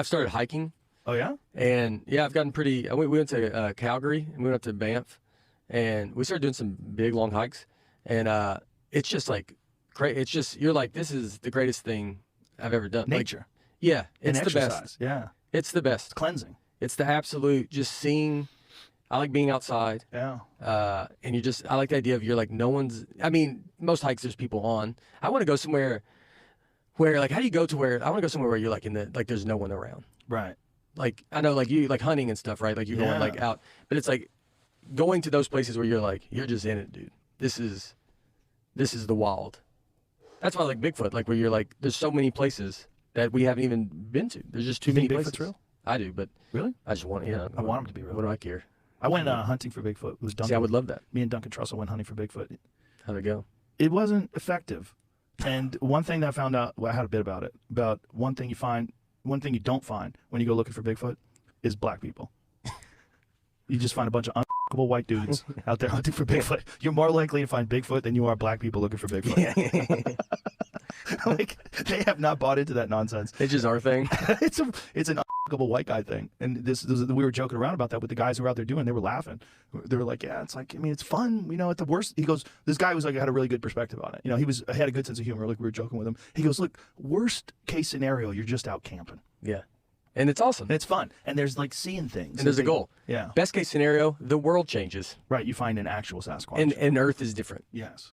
I've started hiking. Oh yeah. And yeah, I've gotten pretty. We went to Calgary and we went up to Banff, and we started doing some big long hikes. And it's just like great. It's just you're like, this is the greatest thing I've ever done. Nature. Like, yeah, it's And the exercise. best. Yeah. It's the best. It's cleansing. It's the absolute just seeing. I like being outside. Yeah. And I like the idea of you're like no one's. I mean, most hikes there's people on. I want to go somewhere where like how do you go to where I want to go somewhere where you're like in the like there's no one around. Right. Like I know like you like hunting and stuff, right? Like you're going like out, but it's like going to those places where you're like you're just in it, dude. This is the wild. That's why I like Bigfoot, like where you're like there's so many places that we haven't even been to. There's just too many places. Bigfoot's real? I do, but Really? I just want I want him to be real. What do I care? I went hunting for Bigfoot. It was Duncan. See, I would love that. Me and Duncan Trussell went hunting for Bigfoot. How'd it go? It wasn't effective. And one thing that I found out, well, I had a bit about it, about one thing you don't find when you go looking for Bigfoot is black people. You just find a bunch of unfuckable white dudes out there hunting for Bigfoot. You're more likely to find Bigfoot than you are black people looking for Bigfoot. Like, they have not bought into that nonsense. It's just our thing. It's an unfuckable white guy thing. And we were joking around about that with the guys who were out there doing. They were laughing. They were like, yeah, it's like, I mean, it's fun. You know, at the worst, he goes, this guy was like, had a really good perspective on it. You know, he had a good sense of humor. Like we were joking with him. He goes, look, worst case scenario, you're just out camping. Yeah. And it's awesome. And it's fun. And there's like seeing things. And there's a goal. Yeah. Best case scenario, the world changes. Right. You find an actual Sasquatch. And Earth is different. Yes.